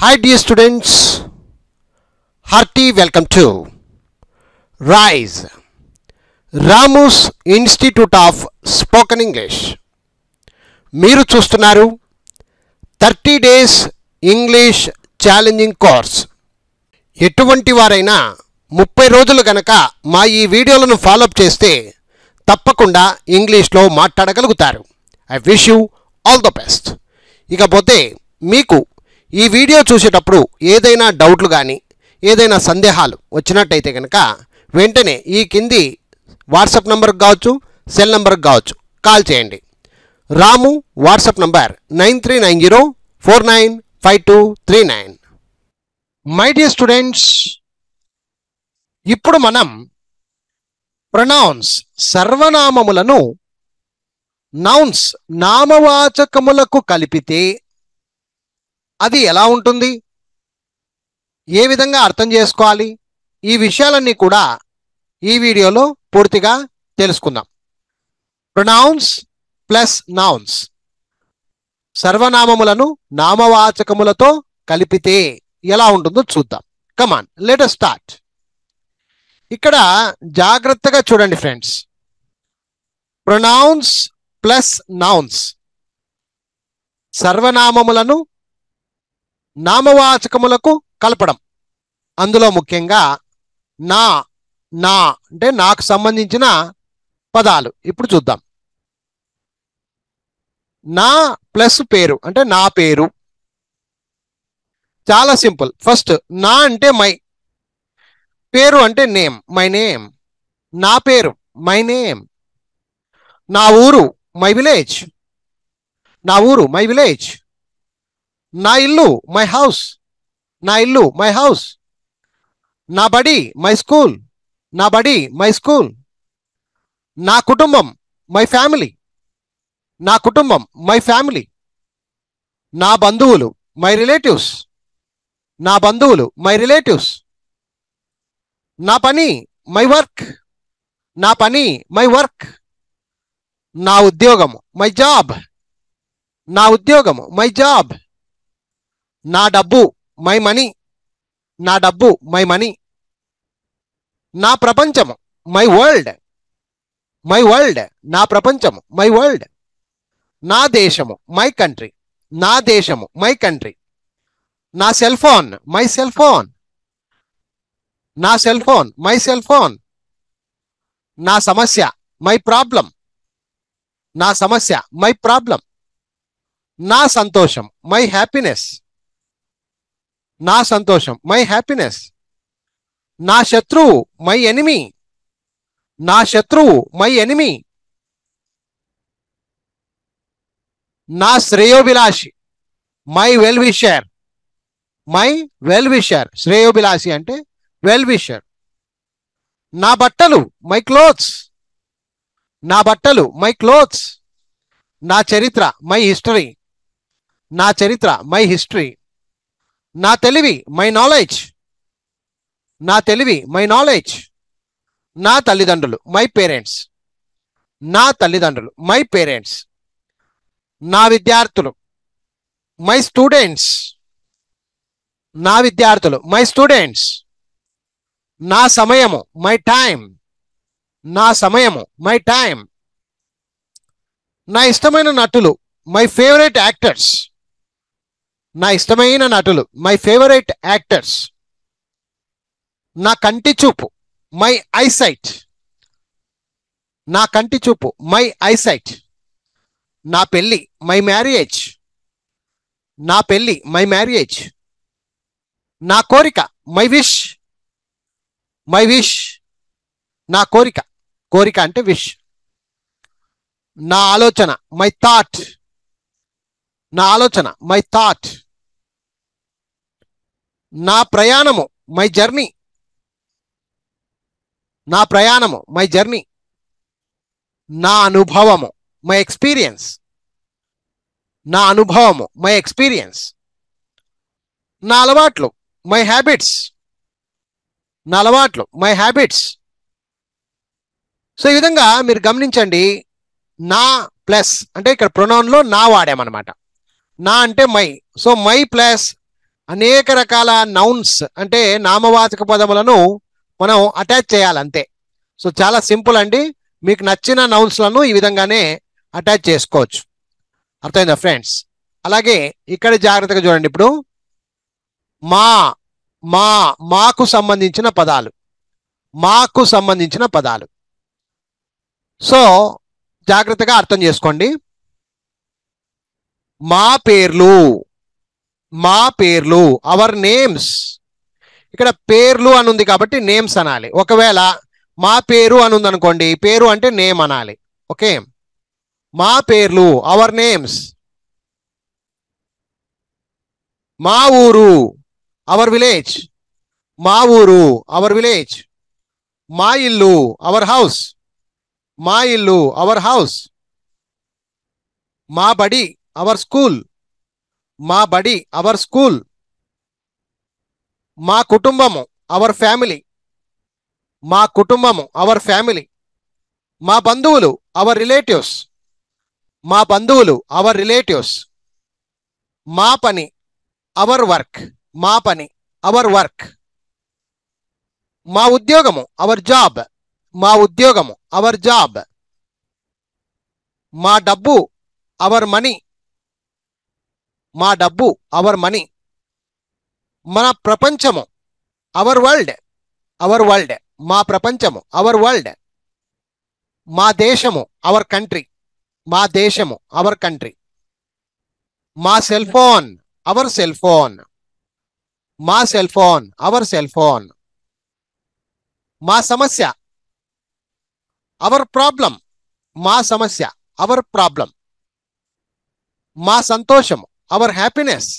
Hi dear students, hearty welcome to RISE, Ramus Institute of Spoken English. మీరు చూస్తున్నారు 30 days English challenging course. ఎటువంటి వారైనా 30 రోజులు గనక మా ఈ వీడియోలను ఫాలోఅప్ చేస్తే తప్పకుండా ఇంగ్లీష్లో మాట్లాడగలుగుతారు. I wish you all the best. ఇకపోతే మీకు ఈ వీడియో చూసేటప్పుడు ఏదైనా డౌట్లు కానీ ఏదైనా సందేహాలు వచ్చినట్టయితే కనుక వెంటనే ఈ కింది వాట్సాప్ నంబర్కి కావచ్చు, సెల్ నంబర్కి కావచ్చు కాల్ చేయండి. Ramu WhatsApp number 9390495239. My dear students, ఇప్పుడు మనం ప్రొనౌన్స్ సర్వనామములను నౌన్స్ నామవాచకములకు కలిపితే అది ఎలా ఉంటుంది, ఏ విధంగా అర్థం చేసుకోవాలి, ఈ విషయాలన్నీ కూడా ఈ వీడియోలో పూర్తిగా తెలుసుకుందాం. ప్రొనౌన్స్ ప్లస్ నౌన్స్, సర్వనామములను నామవాచకములతో కలిపితే ఎలా ఉంటుందో చూద్దాం. కమాన్, లెట్ us స్టార్ట్. ఇక్కడ జాగ్రత్తగా చూడండి ఫ్రెండ్స్. ప్రొనౌన్స్ ప్లస్ నౌన్స్, సర్వనామములను నామవాచకములకు కలపడం. అందులో ముఖ్యంగా నా నా అంటే నాకు సంబంధించిన పదాలు ఇప్పుడు చూద్దాం. నా ప్లస్ పేరు అంటే నా పేరు. చాలా సింపుల్. ఫస్ట్ నా అంటే మై, పేరు అంటే నేమ్, మై నేమ్. నా పేరు మై నేమ్. నా ఊరు మై విలేజ్, నా ఊరు మై విలేజ్. నా ఇల్లు మై హౌస్, నా ఇల్లు మై హౌస్. నా బడి మై స్కూల్, నా బడి మై స్కూల్. నా కుటుంబం మై ఫ్యామిలీ, నా కుటుంబం మై ఫ్యామిలీ. నా బంధువులు మై రిలేటివ్స్, నా బంధువులు మై రిలేటివ్స్. నా పని మై వర్క్, నా పని మై వర్క్. నా ఉద్యోగం మై జాబ్, నా ఉద్యోగం మై జాబ్. నా డబ్బు మై మనీ, నా డబ్బు మై మనీ. నా ప్రపంచము మై వరల్డ్, మై వరల్డ్. నా ప్రపంచము మై వరల్డ్. నా దేశము మై కంట్రీ, నా దేశము మై కంట్రీ. నా cell phone my cell phone, నా cell phone my cell phone. నా సమస్య మై ప్రాబ్లం, నా సమస్య మై ప్రాబ్లం. నా సంతోషం మై హ్యాపీనెస్, నా సంతోషం మై హ్యాపీనెస్. నా శత్రువు మై ఎనిమీ, నా శత్రువు మై ఎనిమీ. నా శ్రేయోభిలాషి my well wisher, my well wisher. శ్రేయోభిలాషి అంటే వెల్ విషర్. నా బట్టలు మై క్లోత్స్, నా బట్టలు మై క్లోత్స్. నా చరిత్ర మై హిస్టరీ, నా చరిత్ర మై హిస్టరీ. నా తెలివి మై నాలెడ్జ్, నా తెలివి మై నాలెడ్జ్. నా తల్లిదండ్రులు మై పేరెంట్స్, నా తల్లిదండ్రులు మై పేరెంట్స్. నా విద్యార్థులు మై స్టూడెంట్స్, నా విద్యార్థులు మై స్టూడెంట్స్. నా సమయము మై టైం, నా సమయము మై టైం. నా ఇష్టమైన నటులు మై ఫేవరెట్ యాక్టర్స్, నా ఇష్టమైన నటులు మై ఫేవరెట్ యాక్టర్స్. నా కంటి చూపు మై ఐసైట్, నా కంటి చూపు మై ఐసైట్. నా పెళ్ళి మై మ్యారేజ్, నా పెళ్ళి మై మ్యారేజ్. నా కోరిక మై విష్, మై విష్. నా కోరిక, కోరిక అంటే విష్. నా ఆలోచన మై థాట్, నా ఆలోచన మై థాట్. నా ప్రయాణము మై జర్నీ, నా ప్రయాణము మై జర్నీ. నా అనుభవము మై ఎక్స్పీరియన్స్, నా అనుభవము మై ఎక్స్పీరియన్స్. నా అలవాట్లు మై హ్యాబిట్స్, నా అలవాట్లు మై హ్యాబిట్స్. సో ఈ విధంగా మీరు గమనించండి. నా ప్లస్ అంటే ఇక్కడ ప్రొనౌన్లో నా వాడామన్నమాట. నా అంటే మై. సో మై ప్లస్ అనేక రకాల నౌన్స్ అంటే నామవాచక పదములను మనం అటాచ్ చేయాలి అంతే. సో చాలా సింపుల్ అండి. మీకు నచ్చిన నౌన్స్లను ఈ విధంగానే అటాచ్ చేసుకోవచ్చు. అర్థమైందా ఫ్రెండ్స్? అలాగే ఇక్కడ జాగ్రత్తగా చూడండి. ఇప్పుడు మా మా మాకు సంబంధించిన పదాలు, మాకు సంబంధించిన పదాలు. సో జాగ్రత్తగా అర్థం చేసుకోండి. మా పేర్లు, మా పేర్లు, అవర్ నేమ్స్. ఇక్కడ పేర్లు అని ఉంది కాబట్టి నేమ్స్ అనాలి. ఒకవేళ మా పేరు అని ఉంది అనుకోండి, పేరు అంటే నేమ్ అనాలి. ఓకే, మా పేర్లు, అవర్ నేమ్స్. మా ఊరు, అవర్ విలేజ్, మా ఊరు, అవర్ విలేజ్. మా ఇల్లు, అవర్ హౌస్, మా ఇల్లు, అవర్ హౌస్. మా బడి, అవర్ స్కూల్, మా బడి, అవర్ స్కూల్. మా కుటుంబము, అవర్ ఫ్యామిలీ, మా కుటుంబము, అవర్ ఫ్యామిలీ. మా బంధువులు, అవర్ రిలేటివ్స్, మా బంధువులు, అవర్ రిలేటివ్స్. మా పని, అవర్ వర్క్, మా పని, అవర్ వర్క్. మా ఉద్యోగము, అవర్ జాబ్, మా ఉద్యోగము, అవర్ జాబ్. మా డబ్బు, అవర్ మనీ, మా డబ్బు, అవర్ మనీ. మన ప్రపంచము, అవర్ వరల్డ్, అవర్ వరల్డ్, మా ప్రపంచము, అవర్ వరల్డ్. మా దేశము, అవర్ కంట్రీ, మా దేశము, అవర్ కంట్రీ. మా cell phone, our cell phone, మా cell phone, our cell phone. మా సమస్య, అవర్ ప్రాబ్లం, మా సమస్య, అవర్ ప్రాబ్లం. మా సంతోషం, అవర్ హ్యాపీనెస్,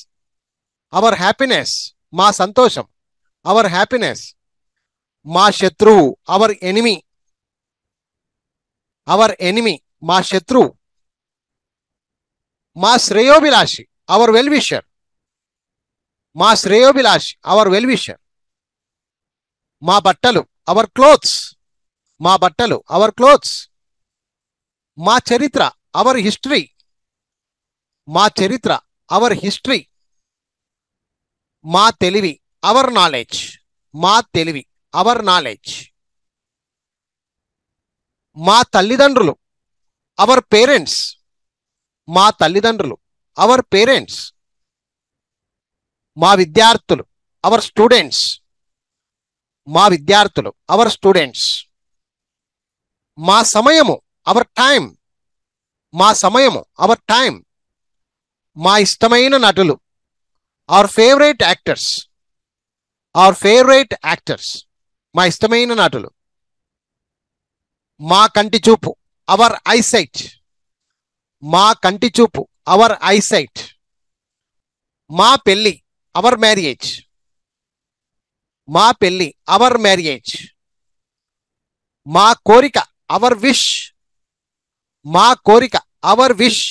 అవర్ హ్యాపీనెస్, మా సంతోషం, అవర్ హ్యాపీనెస్. మా శత్రువు, అవర్ ఎనిమి, అవర్ ఎనిమి, మా శత్రువు. మా శ్రేయోభిలాషి, అవర్ వెల్ విషర్, మా శ్రేయోభిలాషి, అవర్ వెల్ విషర్. మా బట్టలు, అవర్ క్లోత్స్, మా బట్టలు, అవర్ క్లోత్స్. మా చరిత్ర, అవర్ హిస్టరీ, మా చరిత్ర, అవర్ హిస్టరీ. మా తెలివి, అవర్ నాలెడ్జ్, మా తెలివి, అవర్ నాలెడ్జ్. మా తల్లిదండ్రులు, అవర్ పేరెంట్స్, మా తల్లిదండ్రులు, అవర్ పేరెంట్స్. మా విద్యార్థులు, అవర్ స్టూడెంట్స్, మా విద్యార్థులు, అవర్ స్టూడెంట్స్. మా సమయము, అవర్ టైం, మా సమయము, అవర్ టైం. మా ఇష్టమైన నటులు, our favourite actors, our favourite actors, మా ఇష్టమైన నటులు. మా కంటి చూపు, అవర్ ఐసైట్, మా కంటి చూపు, అవర్ ఐసైట్. మా పెళ్ళి, అవర్ మ్యారేజ్, మా పెళ్ళి, అవర్ మ్యారేజ్. మా కోరిక, అవర్ విష్, మా కోరిక, అవర్ విష్.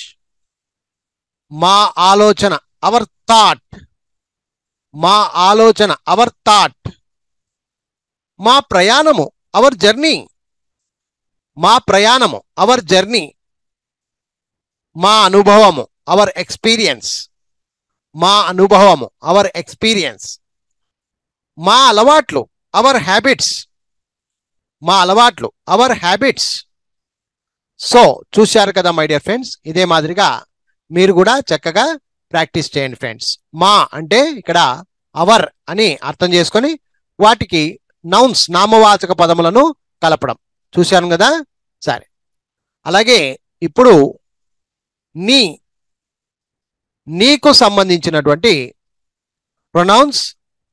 మా ఆలోచన, అవర్ థాట్, మా ఆలోచన, అవర్ థాట్. మా ప్రయాణము, అవర్ జర్నీ, మా ప్రయాణము, అవర్ జర్నీ. మా అనుభవము, అవర్ ఎక్స్పీరియన్స్, మా అనుభవము, అవర్ ఎక్స్పీరియన్స్. మా అలవాట్లు, అవర్ హ్యాబిట్స్, మా అలవాట్లు, అవర్ హ్యాబిట్స్. సో చూశారు కదా మై డియర్ ఫ్రెండ్స్, ఇదే మాదిరిగా మీరు కూడా చక్కగా ప్రాక్టీస్ చేయండి ఫ్రెండ్స్. మా అంటే ఇక్కడ అవర్ అని అర్థం చేసుకొని వాటికి నౌన్స్, నామవాచక పదములను కలపడం చూశాను కదా. సరే, అలాగే ఇప్పుడు నీకు సంబంధించినటువంటి ప్రొనౌన్స్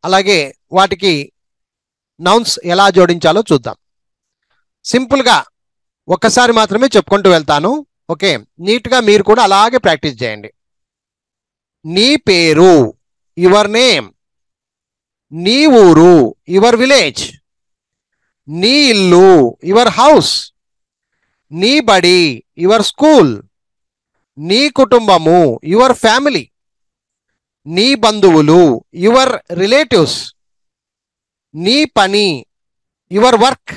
అలాగే వాటికి నౌన్స్ ఎలా జోడించాలో చూద్దాం. సింపుల్గా ఒక్కసారి మాత్రమే చెప్పుకుంటూ వెళ్తాను. ఓకే, నీట్గా మీరు కూడా అలాగే ప్రాక్టీస్ చేయండి. నీ పేరు, యువర్ నేమ్. నీ ఊరు, యువర్ విలేజ్. నీ ఇల్లు, యువర్ హౌస్. నీ బడి, యువర్ స్కూల్. నీ కుటుంబము, యువర్ ఫ్యామిలీ. నీ బంధువులు, యువర్ రిలేటివ్స్. నీ పని, యువర్ వర్క్.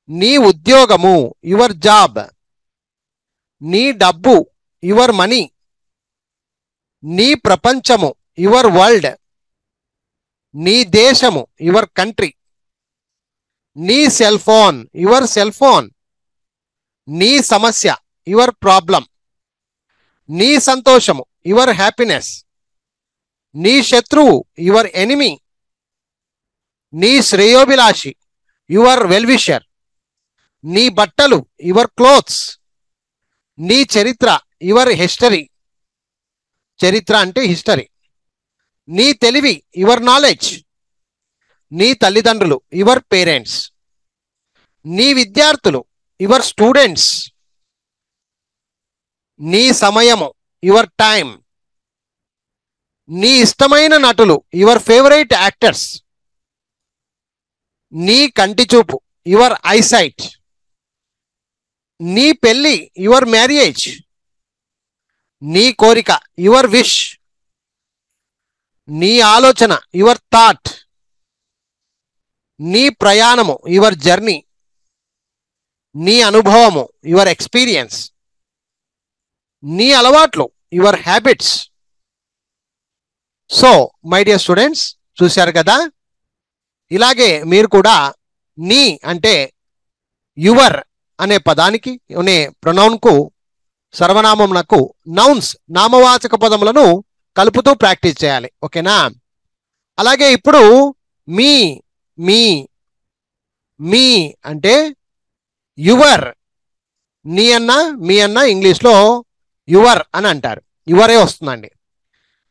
నీ ఉద్యోగము, యువర్ జాబ్. నీ డబ్బు, యువర్ మనీ. నీ ప్రపంచము, యువర్ వరల్డ్. నీ దేశము యువర్ కంట్రీ. నీ cell phone your cell phone. నీ సమస్య యువర్ ప్రాబ్లం. నీ సంతోషము యువర్ హ్యాపీనెస్. నీ శత్రువు యువర్ ఎనిమీ. నీ శ్రేయోభిలాషి యువర్ వెల్విషర్. నీ బట్టలు యువర్ క్లోత్స్. నీ చరిత్ర యువర్ హిస్టరీ. చరిత్ర అంటే హిస్టరీ. నీ తెలివి యువర్ నాలెడ్జ్. నీ తల్లిదండ్రులు యువర్ పేరెంట్స్. నీ విద్యార్థులు యువర్ స్టూడెంట్స్. నీ సమయము యువర్ టైం. నీ ఇష్టమైన నటులు యువర్ ఫేవరెట్ యాక్టర్స్. నీ కంటి చూపు యువర్ ఐసైట్. నీ పెళ్లి యువర్ మ్యారేజ్. నీ కోరిక యువర్ విష్. నీ ఆలోచన యువర్ థాట్. నీ ప్రయాణము యువర్ జర్నీ. నీ అనుభవము యువర్ ఎక్స్పీరియన్స్. నీ అలవాట్లు your habits. So my dear students, చూశారు కదా, ఇలాగే మీరు కూడా నీ అంటే యువర్ అనే పదానికి అనే ప్రొనౌన్కు సర్వనామమునకు నౌన్స్ నామవాచక పదములను కలుపుతూ ప్రాక్టీస్ చేయాలి. ఓకేనా? అలాగే ఇప్పుడు మీ మీ మీ అంటే యువర్. నీ అన్న మీ అన్న ఇంగ్లీష్లో యువర్ అని అంటారు. యువరే వస్తుందండి.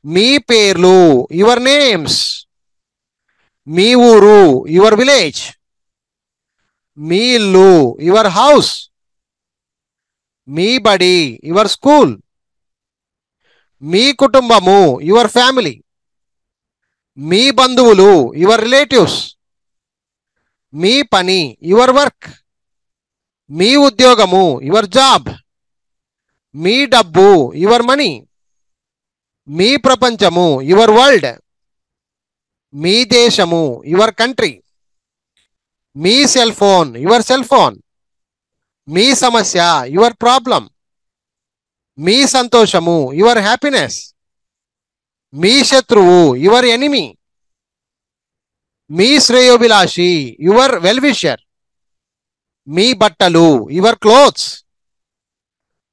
మీ పేర్లు యువర్ నేమ్స్. మీ ఊరు యువర్ విలేజ్. మీ ఇల్లు యువర్ హౌస్. మీ బడి యువర్ స్కూల్. మీ కుటుంబము యువర్ ఫ్యామిలీ. మీ బంధువులు యువర్ రిలేటివ్స్. మీ పని యువర్ వర్క్. మీ ఉద్యోగము యువర్ జాబ్. మీ డబ్బు యువర్ మనీ. మీ ప్రపంచము యువర్ వరల్డ్. మీ దేశము యువర్ కంట్రీ. మీ cell phone your cell phone. మీ సమస్య యువర్ ప్రాబ్లం. మీ సంతోషము యువర్ హ్యాపీనెస్. మీ శత్రువు your enemy. Me Sreyobhilashi your well-wisher. మీ బట్టలు యువర్ క్లోత్స్.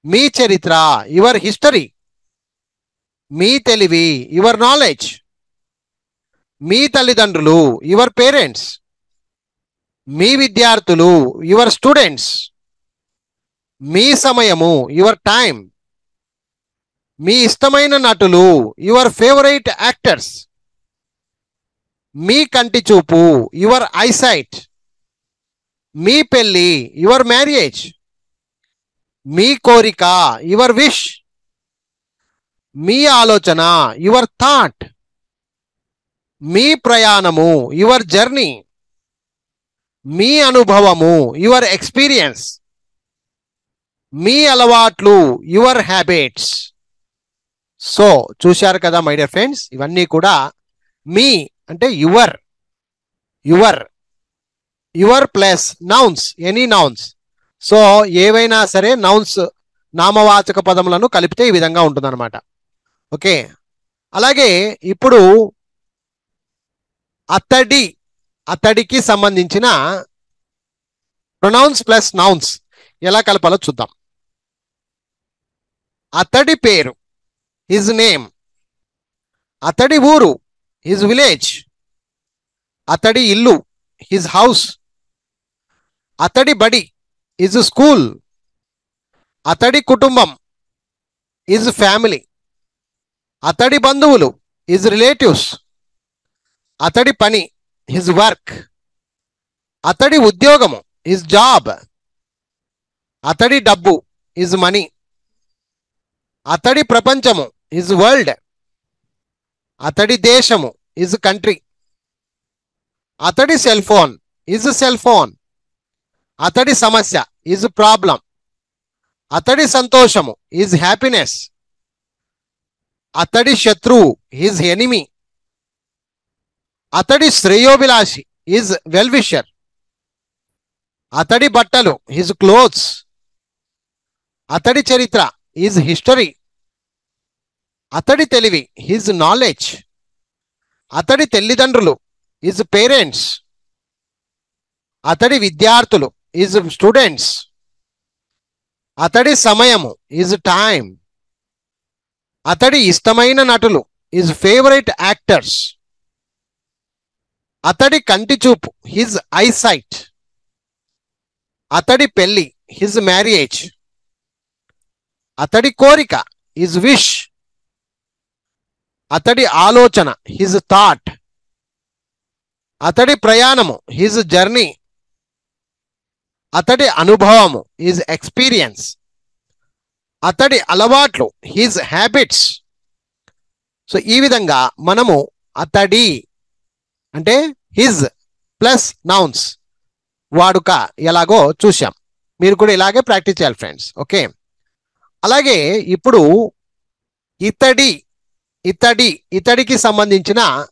మీ చరిత్ర యువర్ హిస్టరీ. మీ తెలివి యువర్ నాలెడ్జ్. మీ తల్లిదండ్రులు యువర్ పేరెంట్స్. మీ విద్యార్థులు యువర్ స్టూడెంట్స్. మీ సమయము యువర్ టైం. మీ ఇష్టమైన నటులు యువర్ ఫేవరెట్ యాక్టర్స్. మీ కంటి చూపు యువర్ ఐసైట్. మీ పెళ్లి యువర్ మ్యారేజ్. మీ కోరిక యువర్ విష్. మీ ఆలోచన యువర్ థాట్. మీ ప్రయాణము యువర్ జర్నీ. మీ అనుభవము యువర్ ఎక్స్పీరియన్స్. మీ అలవాట్లు యువర్ హ్యాబిట్స్. సో చూశారు కదా మై డియర్ ఫ్రెండ్స్, ఇవన్నీ కూడా మీ అంటే your your your plus nouns, any nouns. So ఏవైనా సరే నౌన్స్ నామవాచక పదములను కలిపితే ఈ విధంగా ఉంటుందన్నమాట. ఓకే, అలాగే ఇప్పుడు అతడి, అతడికి సంబంధించిన ప్రొనౌన్స్ ప్లస్ నౌన్స్ ఎలా కలపాలో చూద్దాం. అతడి పేరు హిజ్ నేమ్. అతడి ఊరు హిజ్ విలేజ్. అతడి ఇల్లు హిజ్ హౌస్. అతడి బడి హిజ్ స్కూల్. అతడి కుటుంబం హిజ్ ఫ్యామిలీ. అతడి బంధువులు హిజ్ రిలేటివ్స్. అతడి పని హిజ్ వర్క్. అతడి ఉద్యోగము హిజ్ జాబ్. అతడి డబ్బు హిజ్ మనీ. అతడి ప్రపంచము హిజ్ వరల్డ్. అతడి దేశము హిజ్ కంట్రీ. అతడి cell phone his cell phone. అతడి సమస్య హిజ్ ప్రాబ్లం. అతడి సంతోషము హిజ్ హ్యాపీనెస్. అతడి శత్రువు హిజ్ ఎనిమీ. అతడి శ్రేయోభిలాషి హిజ్ వెల్విషర్. అతడి బట్టలు హిజ్ క్లోత్స్. అతడి చరిత్ర హిజ్ హిస్టరీ. అతడి తెలివి, హిజ్ నాలెడ్జ్. అతడి తల్లిదండ్రులు, హిజ్ పేరెంట్స్. అతడి విద్యార్థులు, హిజ్ స్టూడెంట్స్. అతడి సమయము, హిజ్ టైం. అతడి ఇష్టమైన నటులు, హిజ్ ఫేవరెట్ యాక్టర్స్. అతడి కంటి చూపు, హిజ్ ఐసైట్. అతడి పెళ్లి, హిజ్ మ్యారేజ్. అతడి కోరిక, హిజ్ విష్. అతడి ఆలోచన, హిజ్ థాట్. అతడి ప్రయాణము, హిజ్ జర్నీ. అతడి అనుభవము, హిజ్ ఎక్స్పీరియన్స్. అతడి అలవాట్లు, హిజ్ హ్యాబిట్స్. సో ఈ విధంగా మనము అతడి అంటే హిజ్ ప్లస్ నౌన్స్ వాడుక ఎలాగో చూసాం. మీరు కూడా ఇలాగే ప్రాక్టీస్ చేయాలి ఫ్రెండ్స్. ఓకే, అలాగే ఇప్పుడు ఇతడి, ఇతడి, ఇతడికి సంబంధించిన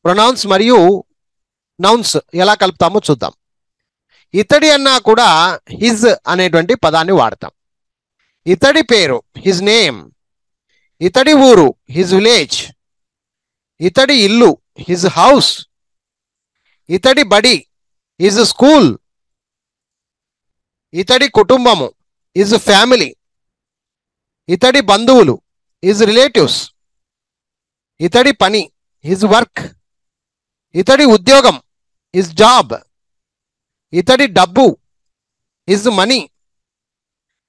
ప్రొనౌన్స్ మరియు నౌన్స్ ఎలా కలుపుతామో చూద్దాం. ఇతడి అన్నా కూడా హిజ్ అనేటువంటి పదాన్ని వాడతాం. ఇతడి పేరు, హిజ్ నేమ్. ఇతడి ఊరు, హిజ్ విలేజ్. ఇతడి ఇల్లు, హిజ్ హౌస్. ఇతడి బడి, హిజ్ స్కూల్. ఇతడి కుటుంబము, హిజ్ ఫ్యామిలీ. ఇతడి బంధువులు, హిజ్ రిలేటివ్స్. ఇతడి పని, హిజ్ వర్క్. ఇతడి ఉద్యోగం, హిజ్ జాబ్. ఇతడి డబ్బు, హిజ్ మనీ.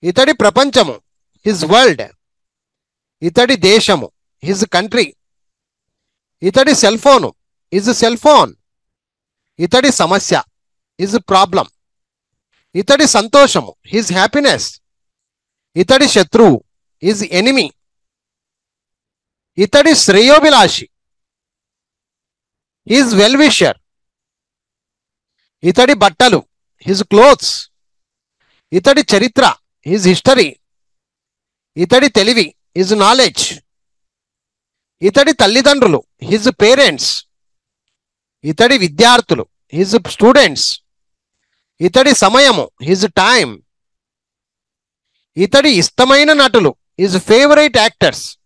ఇతడి ప్రపంచము, హిజ్ వరల్డ్. ఇతడి దేశము, హిజ్ కంట్రీ. ఇతడి cell phone, his cell phone. ఇతడి సమస్య, హిజ్ ప్రాబ్లం. ఇతడి సంతోషము, హిజ్ హ్యాపీనెస్. ఇతడి శత్రువు, హిజ్ ఎనిమీ. ఇతడి శ్రేయోభిలాషి, హిజ్ వెల్ విషర్. ఇతడి బట్టలు, హిజ్ క్లోత్స్. ఇతడి చరిత్ర, హిజ్ హిస్టరీ. ఇతడి తెలివి, హిజ్ నాలెడ్జ్. ఇతడి తల్లిదండ్రులు, హిజ్ పేరెంట్స్. ఇతడి విద్యార్థులు, హిజ్ స్టూడెంట్స్. ఇతడి సమయము, హిజ్ టైం. ఇతడి ఇష్టమైన నటులు, హిజ్ ఫేవరెట్ యాక్టర్స్.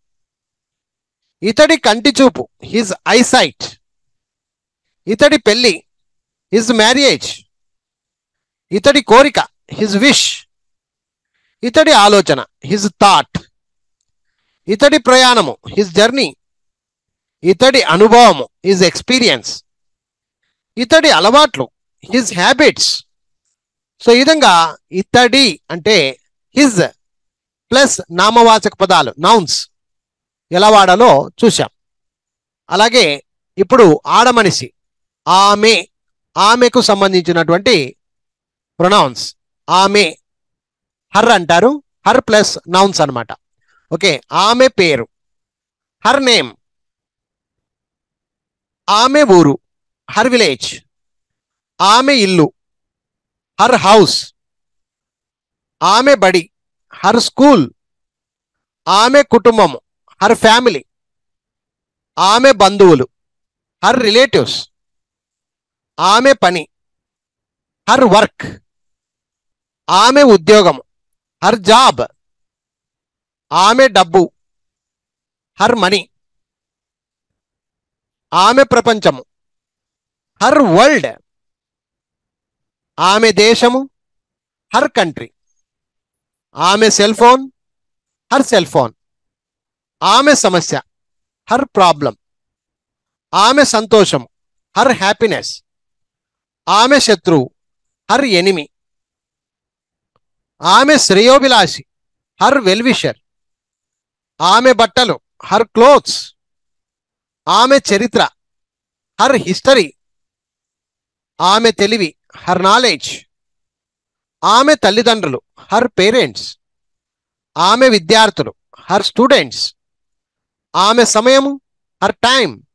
ఇతడి కంటి చూపు, హిజ్ ఐసైట్. ఇతడి పెళ్లి, హిజ్ మ్యారేజ్. ఇతడి కోరిక, హిజ్ విష్. ఇతడి ఆలోచన, హిజ్ థాట్. ఇతడి ప్రయాణము, హిజ్ జర్నీ. ఇతడి అనుభవము, హిజ్ ఎక్స్పీరియన్స్. ఇతడి అలవాట్లు, హిజ్ హ్యాబిట్స్. సో ఈ విధంగా ఇతడి అంటే హిజ్ ప్లస్ నామవాచక పదాలు నౌన్స్ ఎలా వాడాలో చూశాం. అలాగే ఇప్పుడు ఆడమనిషి ఆమె, ఆమెకు సంబంధించినటువంటి ప్రొనౌన్స్ ఆమె, హర్ అంటారు. హర్ ప్లస్ నౌన్స్ అన్నమాట. ఓకే, ఆమె పేరు, హర్ నేమ్. ఆమె ఊరు, హర్ విలేజ్. ఆమె ఇల్లు, హర్ హౌస్. ఆమె బడి, హర్ స్కూల్. ఆమె కుటుంబము, హర్ ఫ్యామిలీ. ఆమె బంధువులు, హర్ రిలేటివ్స్. ఆమె పని, హర్ వర్క్. ఆమె ఉద్యోగము, హర్ జాబ్. ఆమె డబ్బు, హర్ మనీ. ఆమె ప్రపంచము, హర్ వరల్డ్. ఆమె దేశము, హర్ కంట్రీ. ఆమె cell phone, her cell phone. ఆమె సమస్య, హర్ ప్రాబ్లం. ఆమె సంతోషం, హర్ హ్యాపీనెస్. ఆమె శత్రువు, హర్ ఎనిమి. ఆమె శ్రేయోభిలాషి, హర్ వెల్విషర్. ఆమె బట్టలు, హర్ క్లోత్స్. ఆమె చరిత్ర, హర్ హిస్టరీ. ఆమె తెలివి, హర్ నాలెడ్జ్. ఆమె తల్లిదండ్రులు, హర్ పేరెంట్స్. ఆమె విద్యార్థులు, హర్ స్టూడెంట్స్. ఆమె సమయము, హర్ టైం.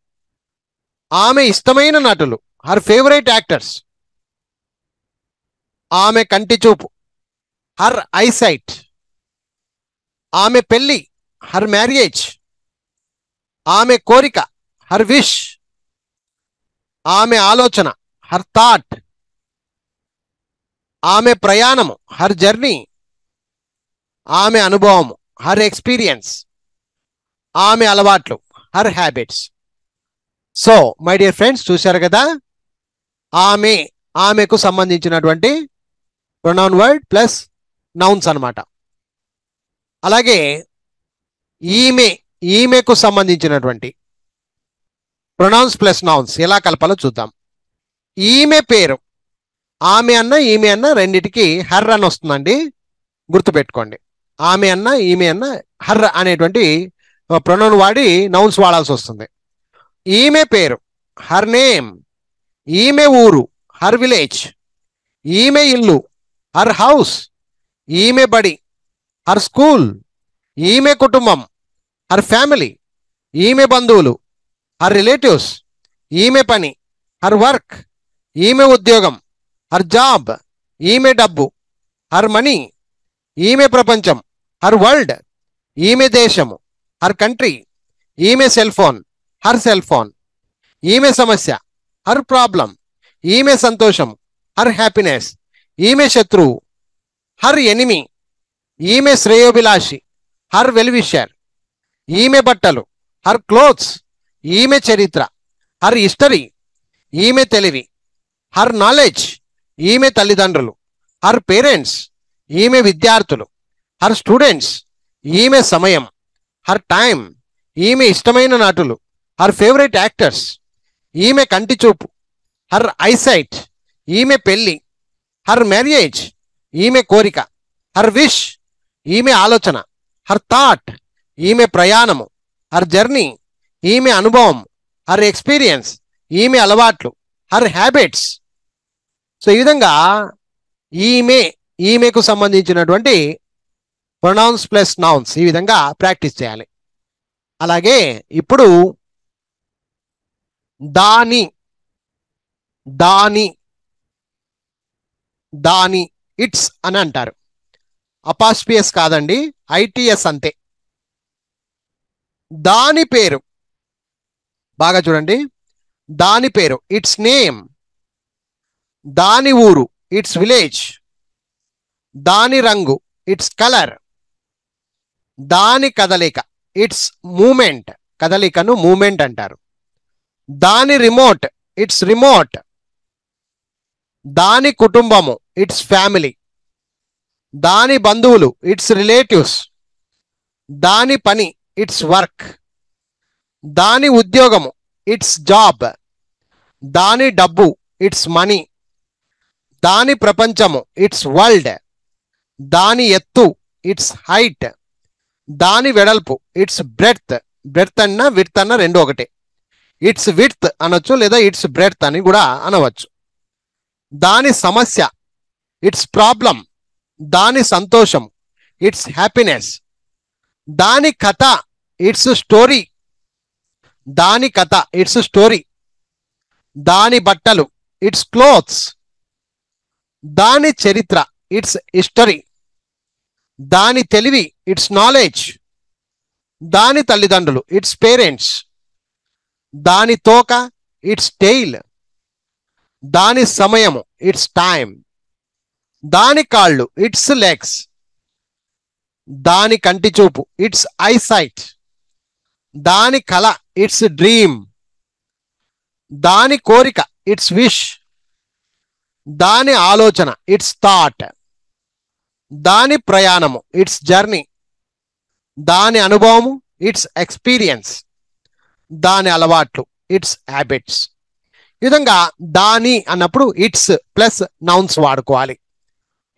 ఆమె ఇష్టమైన నటులు, హర్ ఫేవరెట్ యాక్టర్స్. ఆమె కంటి చూపు, హర్ ఐసైట్. ఆమె పెళ్లి, హర్ మ్యారేజ్. ఆమె కోరిక, హర్ విష్. ఆమె ఆలోచన, హర్ థాట్. ఆమె ప్రయాణము, హర్ జర్నీ. ఆమె అనుభవము, హర్ ఎక్స్పీరియన్స్. ఆమె అలవాట్లు, her habits. So my dear friends, చూశారు కదా, ఆమె, ఆమెకు సంబంధించినటువంటి ప్రొనౌన్ వర్డ్ ప్లస్ నౌన్స్ అన్నమాట. అలాగే ఈమె, ఈమెకు సంబంధించినటువంటి ప్రొనౌన్స్ ప్లస్ నౌన్స్ ఎలా కలపాలో చూద్దాం. ఈమె పేరు, ఆమె అన్న ఈమె అన్న రెండిటికి హర్ అని వస్తుందండి, గుర్తుపెట్టుకోండి. ఆమె అన్న ఈమె అన్న హర్ అనేటువంటి ప్రొనౌన్ వాడి నౌన్స్ వాడాల్సి వస్తుంది. ఈమె పేరు, హర్ నేమ్. ఈమె ఊరు, హర్ విలేజ్. ఈమె ఇల్లు, హర్ హౌస్. ఈమె బడి, హర్ స్కూల్. ఈమె కుటుంబం, హర్ ఫ్యామిలీ. ఈమె బంధువులు, హర్ రిలేటివ్స్. ఈమె పని, హర్ వర్క్. ఈమె ఉద్యోగం, హర్ జాబ్. ఈమె డబ్బు, హర్ మనీ. ఈమె ప్రపంచం, హర్ వరల్డ్. ఈమె దేశము, హర్ కంట్రీ. ఈమె cell phone, her cell phone. ఈమె సమస్య, హర్ ప్రాబ్లం. ఈమె సంతోషం, హర్ హ్యాపీనెస్. ఈమె శత్రువు, హర్ ఎనిమి. ఈమె శ్రేయోభిలాషి, హర్ వెల్విషర్. ఈమె బట్టలు, హర్ క్లోత్స్. ఈమె చరిత్ర, హర్ హిస్టరీ. ఈమె తెలివి, హర్ నాలెడ్జ్. ఈమె తల్లిదండ్రులు, హర్ పేరెంట్స్. ఈమె విద్యార్థులు, హర్ స్టూడెంట్స్. ఈమె సమయం, హర్ టైం. ఈమె ఇష్టమైన నటులు, హర్ ఫేవరెట్ యాక్టర్స్. ఈమె కంటి చూపు, హర్ ఐసైట్. ఈమె పెళ్లి, హర్ మ్యారేజ్. ఈమె కోరిక, హర్ విష్. ఈమె ఆలోచన, హర్ థాట్. ఈమె ప్రయాణము, హర్ జర్నీ. ఈమె అనుభవం, హర్ ఎక్స్పీరియన్స్. ఈమె అలవాట్లు, హర్ హ్యాబిట్స్. సో ఈ విధంగా ఈమె, ఈమెకు సంబంధించినటువంటి ప్రొనౌన్స్ ప్లస్ నౌన్స్ ఈ విధంగా ప్రాక్టీస్ చేయాలి. అలాగే ఇప్పుడు దాని, దాని, దాని, ఇట్స్ అని అంటారు. అపాస్పియస్ కాదండి, ఐటిఎస్ అంతే. దాని పేరు, బాగా చూడండి, దాని పేరు, ఇట్స్ నేమ్. దాని ఊరు, ఇట్స్ విలేజ్. దాని రంగు, ఇట్స్ కలర్. దాని కదలిక, ఇట్స్ మూమెంట్. కదలికను మూమెంట్ అంటారు. దాని రిమోట్, ఇట్స్ రిమోట్. దాని కుటుంబము, ఇట్స్ ఫ్యామిలీ. దాని బంధువులు, ఇట్స్ రిలేటివ్స్. దాని పని, ఇట్స్ వర్క్. దాని ఉద్యోగము, ఇట్స్ జాబ్. దాని డబ్బు, ఇట్స్ మనీ. దాని ప్రపంచము, ఇట్స్ వరల్డ్. దాని ఎత్తు, ఇట్స్ హైట్. దాని వెడల్పు, ఇట్స్ బ్రెడ్త్. బ్రెడ్త్ అన్న విడ్త్ అన్న రెండు ఒకటే. ఇట్స్ విడ్త్ అనొచ్చు, లేదా ఇట్స్ బ్రెడ్త్ అని కూడా అనవచ్చు. దాని సమస్య, ఇట్స్ ప్రాబ్లం. దాని సంతోషం, ఇట్స్ హ్యాపీనెస్. దాని కథ, ఇట్స్ స్టోరీ. దాని కథ, ఇట్స్ స్టోరీ. దాని బట్టలు, ఇట్స్ క్లోత్స్. దాని చరిత్ర, ఇట్స్ హిస్టరీ. దాని తెలివి, ఇట్స్ నాలెడ్జ్. దాని తల్లిదండ్రులు, ఇట్స్ పేరెంట్స్. దాని తోక, ఇట్స్ టెయిల్. దాని సమయము, ఇట్స్ టైం. దాని కాళ్ళు, ఇట్స్ లెగ్స్. దాని కంటి చూపు, ఇట్స్ ఐసైట్. దాని కళ, ఇట్స్ డ్రీమ్. దాని కోరిక, ఇట్స్ విష్. దాని ఆలోచన, ఇట్స్ థాట్. దాని ప్రయాణము, ఇట్స్ జర్నీ. దాని అనుభవము, ఇట్స్ ఎక్స్పీరియన్స్. దాని అలవాట్లు, ఇట్స్ హ్యాబిట్స్. ఈ విధంగా దాని అన్నప్పుడు ఇట్స్ ప్లస్ నౌన్స్ వాడుకోవాలి.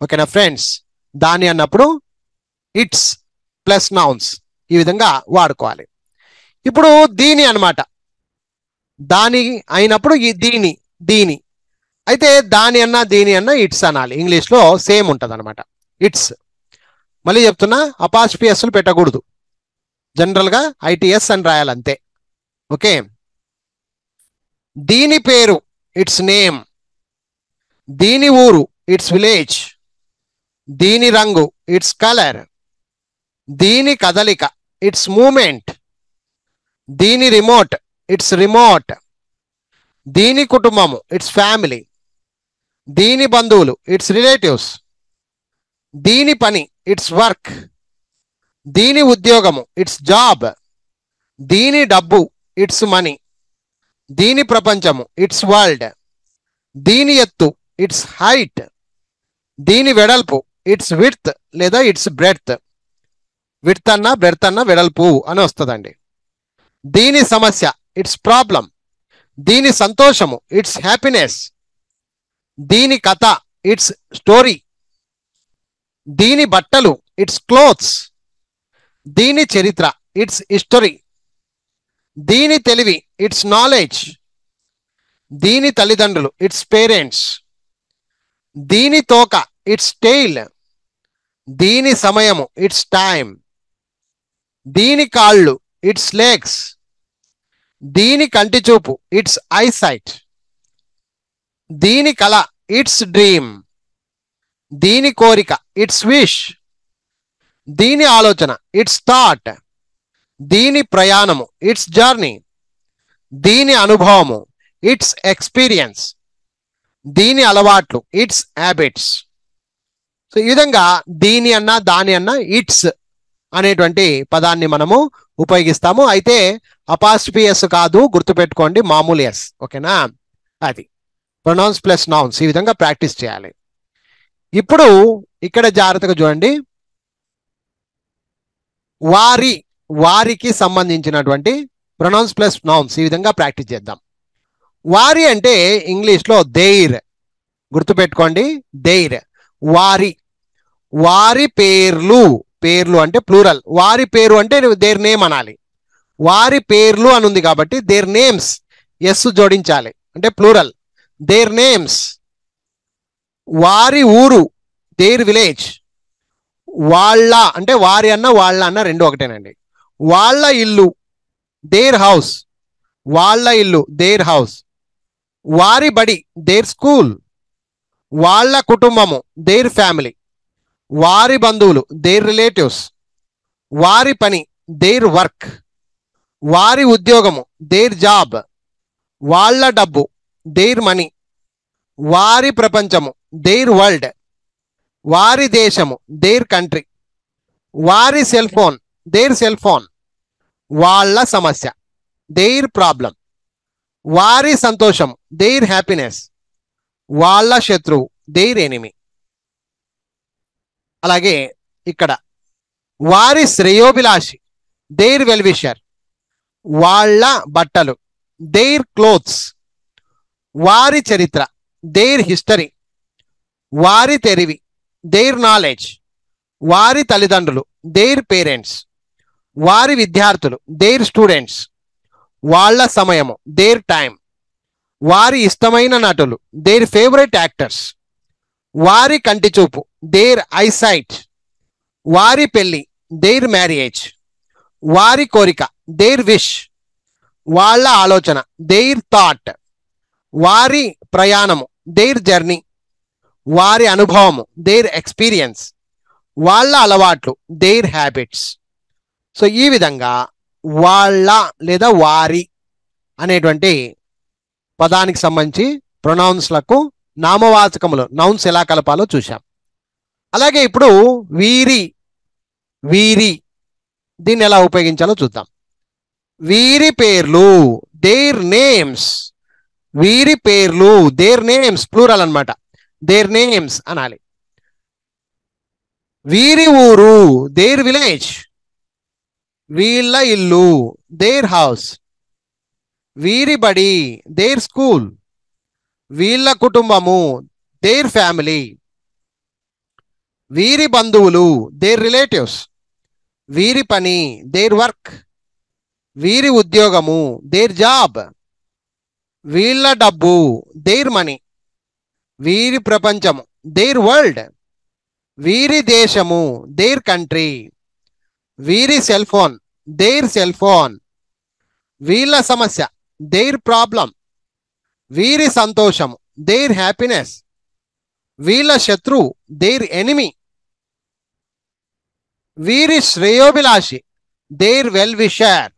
ఓకేనా ఫ్రెండ్స్? దాని అన్నప్పుడు ఇట్స్ ప్లస్ నౌన్స్ ఈ విధంగా వాడుకోవాలి. ఇప్పుడు దీని అన్నమాట, దాని అయినప్పుడు ఈ దీని, దీని అయితే దాని అన్న దీని అన్న ఇట్స్ అనాలి. ఇంగ్లీష్లో సేమ్ ఉంటుంది అనమాట, ఇట్స్. మళ్ళీ చెప్తున్నా, అపాస్పియస్లు పెట్టకూడదు, జనరల్గా ఐటిఎస్ అని రాయాలి అంతే. ఓకే. దీని పేరు, ఇట్స్ నేమ్. దీని ఊరు, ఇట్స్ విలేజ్. దీని రంగు, ఇట్స్ కలర్. దీని కదలిక, ఇట్స్ మూమెంట్. దీని రిమోట్, ఇట్స్ రిమోట్. దీని కుటుంబము, ఇట్స్ ఫ్యామిలీ. దీని బంధువులు, ఇట్స్ రిలేటివ్స్. దీని పని, ఇట్స్ వర్క్. దీని ఉద్యోగము, ఇట్స్ జాబ్. దీని డబ్బు ఇట్స్ మనీ, దీని ప్రపంచము ఇట్స్ వరల్డ్, దీని ఎత్తు ఇట్స్ హైట్, దీని వెడల్పు ఇట్స్ విడ్త్ లేదా ఇట్స్ బ్రెడ్త్. విడ్త్ అన్న బ్రెడ్త్ అన్న వెడల్పు అని వస్తుందండి. దీని సమస్య ఇట్స్ ప్రాబ్లం, దీని సంతోషము ఇట్స్ హ్యాపీనెస్, దీని కథ ఇట్స్ స్టోరీ, దీని బట్టలు ఇట్స్ క్లోత్స్, దీని చరిత్ర ఇట్స్ హిస్టరీ, దీని తెలివి ఇట్స్ నాలెడ్జ్, దీని తల్లిదండ్రులు ఇట్స్ పేరెంట్స్, దీని తోక ఇట్స్ టెయిల్, దీని సమయము ఇట్స్ టైమ్, దీని కాళ్ళు ఇట్స్ లెగ్స్, దీని కంటి చూపు ఇట్స్ ఐసైట్, దీని కళ ఇట్స్ డ్రీమ్, దీని కోరిక ఇట్స్ విష్, దీని ఆలోచన ఇట్స్ థాట్, దీని ప్రయాణము ఇట్స్ జర్నీ, దీని అనుభవము ఇట్స్ ఎక్స్పీరియన్స్, దీని అలవాట్లు ఇట్స్ హ్యాబిట్స్. సో ఈ విధంగా దీని అన్న దాని అన్న ఇట్స్ అనేటువంటి పదాన్ని మనము ఉపయోగిస్తాము. అయితే అపాస్ట్రఫీ ఎస్ కాదు, గుర్తుపెట్టుకోండి, మామూలు ఎస్. ఓకేనా? అది ప్రొనౌన్స్ ప్లస్ నౌన్స్ ఈ విధంగా ప్రాక్టీస్ చేయాలి. ఇప్పుడు ఇక్కడ జాగ్రత్తగా చూడండి, వారి, వారికి సంబంధించినటువంటి ప్రొనౌన్స్ ప్లస్ నౌన్స్ ఈ విధంగా ప్రాక్టీస్ చేద్దాం. వారి అంటే ఇంగ్లీష్లో దేర్, గుర్తుపెట్టుకోండి, దేర్. వారి, వారి పేర్లు, పేర్లు అంటే ప్లూరల్, వారి పేరు అంటే దేర్ నేమ్ అనాలి. వారి పేర్లు అని ఉంది కాబట్టి దేర్ నేమ్స్ ఎస్ జోడించాలి, అంటే ప్లూరల్, దేర్ నేమ్స్. వారి ఊరు దేర్ విలేజ్, వాళ్ళ అంటే వారి అన్న వాళ్ళ అన్న రెండు ఒకటేనండి. వాళ్ళ ఇల్లు దేర్ హౌస్, వాళ్ళ ఇల్లు దేర్ హౌస్. వారి బడి దేర్ స్కూల్, వాళ్ళ కుటుంబము దేర్ ఫ్యామిలీ. వారి బంధువులు దేర్ రిలేటివ్స్. వారి పని దేర్ వర్క్. వారి ఉద్యోగము దేర్ జాబ్. వాళ్ళ డబ్బు దేర్ మనీ. వారి ప్రపంచము దేర్ వరల్డ్. వారి దేశము దేర్ కంట్రీ. వారి cell phone their cell phone. వాళ్ళ సమస్య దేర్ ప్రాబ్లం. వారి సంతోషం దేర్ హ్యాపీనెస్. వాళ్ళ శత్రువు దేర్ ఎనిమి. అలాగే ఇక్కడ వారి శ్రేయోభిలాషి దేర్ వెల్విషర్. వాళ్ళ బట్టలు దేర్ క్లోత్స్. వారి చరిత్ర దేర్ హిస్టరీ. వారి తెలివి దేర్ నాలెడ్జ్. వారి తల్లిదండ్రులు దేర్ పేరెంట్స్. వారి విద్యార్థులు దేర్ స్టూడెంట్స్. వాళ్ళ సమయము దేర్ టైం. వారి ఇష్టమైన నటులు దేర్ ఫేవరెట్ యాక్టర్స్. వారి కంటి చూపు దేర్ ఐసైట్. వారి పెళ్లి దేర్ మ్యారేజ్. వారి కోరిక దేర్ విష్. వాళ్ళ ఆలోచన దేర్ థాట్. వారి ప్రయాణము దేర్ జర్నీ. వారి అనుభవము దేర్ ఎక్స్పీరియన్స్. వాళ్ళ అలవాట్లు దేర్ హ్యాబిట్స్. సో ఈ విధంగా వాళ్ళ లేదా వారి అనేటువంటి పదానికి సంబంధించి ప్రొనౌన్స్లకు నామవాచకములు నౌన్స్ ఎలా కలపాలో చూశాం. అలాగే ఇప్పుడు వీరి, వీరి దీన్ని ఎలా ఉపయోగించాలో చూద్దాం. వీరి పేర్లు దేర్ నేమ్స్. వీరి పేర్లు దేర్ నేమ్స్, ప్లూరల్ అన్నమాట, దేర్ నేమ్స్ అనాలి. వీరి ఊరు దేర్ విలేజ్. వీళ్ళ ఇల్లు దేర్ హౌస్. వీరి బడి దేర్ స్కూల్. వీళ్ళ కుటుంబము దేర్ ఫ్యామిలీ. వీరి బంధువులు దేర్ రిలేటివ్స్. వీరి పని దేర్ వర్క్. వీరి ఉద్యోగము దేర్ జాబ్. వీళ్ళ డబ్బు దేర్ మనీ. వీరి ప్రపంచము దేర్ వరల్డ్. వీరి దేశము దేర్ కంట్రీ. వీరి cell phone their cell phone. వీళ్ళ సమస్య దేర్ ప్రాబ్లం. వీరి సంతోషము దేర్ హ్యాపీనెస్. వీళ్ళ శత్రువు దేర్ ఎనిమి. వీరి శ్రేయోభిలాషి దేర్ వెల్ విషర్.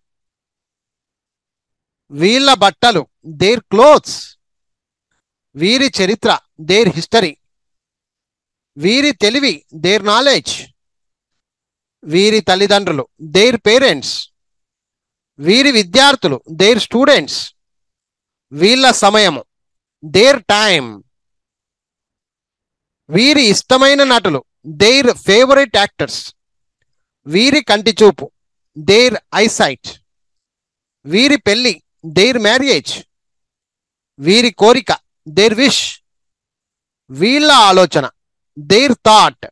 వీళ్ళ బట్టలు దేర్ క్లోత్స్. వీరి చరిత్ర దేర్ హిస్టరీ. వీరి తెలివి దేర్ నాలెడ్జ్. వీరి తల్లిదండ్రులు దేర్ పేరెంట్స్. వీరి విద్యార్థులు దేర్ స్టూడెంట్స్. వీళ్ళ సమయము దేర్ టైం. వీరి ఇష్టమైన నటులు దేర్ ఫేవరెట్ యాక్టర్స్. వీరి కంటి చూపు దేర్ ఐసైట్. వీరి పెళ్లి దేర్ మ్యారేజ్. వీరి కోరిక దేర్ విష్. వీళ్ళ ఆలోచన దేర్ థాట్.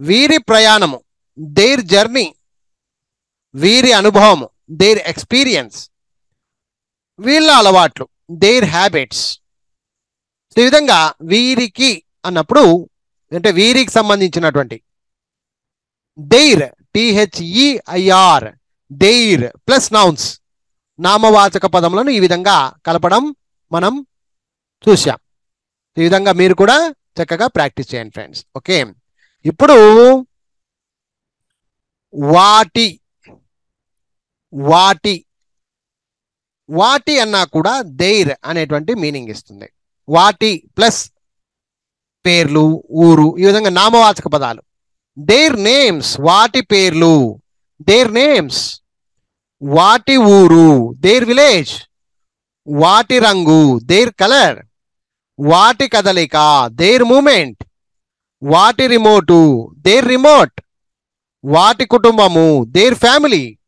వీరి ప్రయాణము దేర్ జర్నీ. వీరి అనుభవము దేర్ ఎక్స్పీరియన్స్. వీళ్ళ అలవాట్లు దేర్ హ్యాబిట్స్. ఈ విధంగా వీరికి అన్నప్పుడు అంటే వీరికి సంబంధించినటువంటి their THEIR their plus nouns నామవాచక పదములను ఈ విధంగా కలపడం మనం చూసాం. ఈ విధంగా మీరు కూడా చక్కగా ప్రాక్టీస్ చేయండి ఫ్రెండ్స్. ఓకే, ఇప్పుడు వాటి వాటి వాటి అన్నా కూడా దేర్ అనేటువంటి మీనింగ్ ఇస్తుంది. వాటి ప్లస్ పేర్లు, ఊరు, ఈ విధంగా నామవాచక పదాలు. దేర్ నేమ్స్ వాటి పేర్లు, దేర్ నేమ్స్. వాటి ఊరు దేర్ విలేజ్. వాటి రంగు దేర్ కలర్. వాటి కదలిక దేర్ మూమెంట్. వాటి రిమోటు దేర్ రిమోట్. వాటి కుటుంబము దేర్ ఫ్యామిలీ.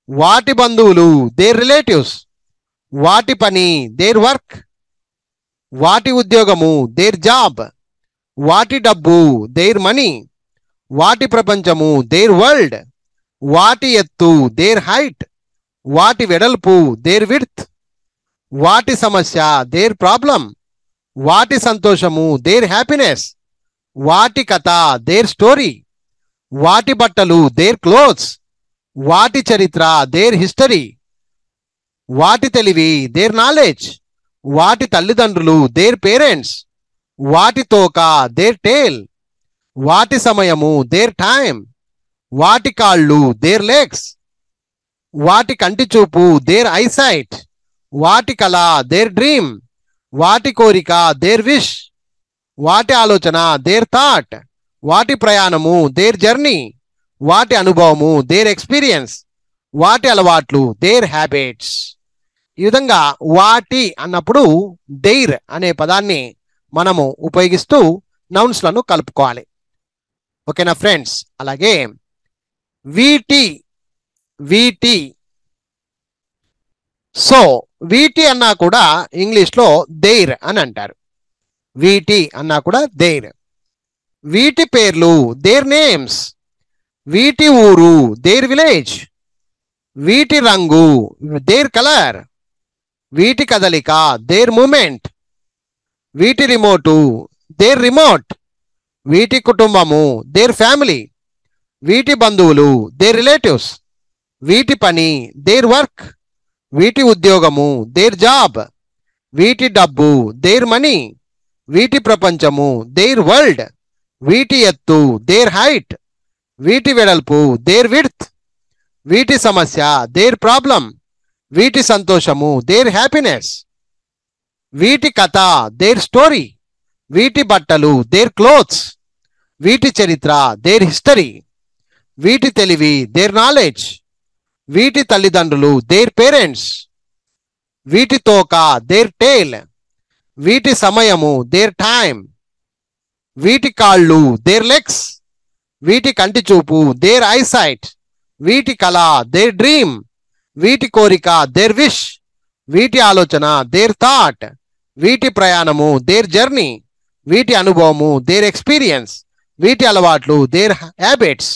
వాటి బంధువులు దేర్ రిలేటివ్స్. వాటి పని దేర్ వర్క్. వాటి ఉద్యోగము దేర్ జాబ్. వాటి డబ్బు దేర్ మనీ. వాటి ప్రపంచము దేర్ వరల్డ్. వాటి ఎత్తు దేర్ హైట్. వాటి వెడల్పు దేర్ విడ్త్. వాటి సమస్య దేర్ ప్రాబ్లం. వాటి సంతోషము దేర్ హ్యాపీనెస్. వాటి కథ దేర్ స్టోరీ. వాటి బట్టలు దేర్ క్లోత్స్. వాటి చరిత్ర దేర్ హిస్టరీ. వాటి తెలివి దేర్ నాలెడ్జ్. వాటి తల్లిదండ్రులు దేర్ పేరెంట్స్. వాటి తోక దేర్ టేల్. వాటి సమయము దేర్ టైం. వాటి కాళ్ళు దేర్ లెగ్స్. వాటి కంటి చూపు దేర్ ఐసైట్. వాటి కళ దేర్ డ్రీమ్. వాటి కోరిక దేర్ విష్. వాటి ఆలోచన దేర్ థాట్. వాటి ప్రయాణము దేర్ జర్నీ. వాటి అనుభవము దేర్ ఎక్స్పీరియన్స్. వాటి అలవాట్లు దేర్ హ్యాబిట్స్. ఈ విధంగా వాటి అన్నప్పుడు దేర్ అనే పదాన్ని మనము ఉపయోగిస్తూ నౌన్స్లను కలుపుకోవాలి. ఓకేనా ఫ్రెండ్స్? అలాగే వీటి వీటి. సో వీటి అన్నా కూడా ఇంగ్లీష్లో దేర్ అని అంటారు. వీటి అన్నా కూడా దేర్. వీటి పేర్లు దేర్ నేమ్స్. వీటి ఊరు దేర్ విలేజ్. వీటి రంగు దేర్ కలర్. వీటి కదలిక దేర్ మూమెంట్. వీటి రిమోటు దేర్ రిమోట్. వీటి కుటుంబము దేర్ ఫ్యామిలీ. వీటి బంధువులు దేర్ రిలేటివ్స్. వీటి పని దేర్ వర్క్. వీటి ఉద్యోగము దేర్ జాబ్. వీటి డబ్బు దేర్ మనీ. వీటి ప్రపంచము దేర్ వరల్డ్. వీటి ఎత్తు దేర్ హైట్. వీటి వెడల్పు దేర్ విడ్త్. వీటి సమస్య దేర్ ప్రాబ్లం. వీటి సంతోషము దేర్ హ్యాపీనెస్. వీటి కథ దేర్ స్టోరీ. వీటి బట్టలు దేర్ క్లోత్స్. వీటి చరిత్ర దేర్ హిస్టరీ. వీటి తెలివి దేర్ నాలెడ్జ్. వీటి తల్లిదండ్రులు దేర్ పేరెంట్స్. వీటి తోక దేర్ టేల్. వీటి సమయము దేర్ టైం. వీటి కాళ్ళు దేర్ లెగ్స్. వీటి కంటి చూపు దేర్ ఐసైట్. వీటి కళ దేర్ డ్రీమ్. వీటి కోరిక దేర్ విష్. వీటి ఆలోచన దేర్ థాట్. వీటి ప్రయాణము దేర్ జర్నీ. వీటి అనుభవము దేర్ ఎక్స్పీరియన్స్. వీటి అలవాట్లు దేర్ హ్యాబిట్స్.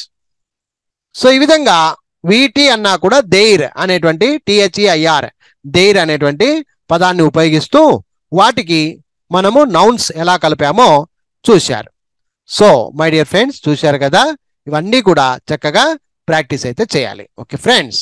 సో ఈ విధంగా వీటి అన్నా కూడా దేర్ అనేటువంటి THEIR దేర్ అనేటువంటి పదాన్ని ఉపయోగిస్తూ వాటికి మనము నౌన్స్ ఎలా కలిపామో చూశారు. సో మై డియర్ ఫ్రెండ్స్, చూశారు కదా, ఇవన్నీ కూడా చక్కగా ప్రాక్టీస్ అయితే చేయాలి. Okay friends.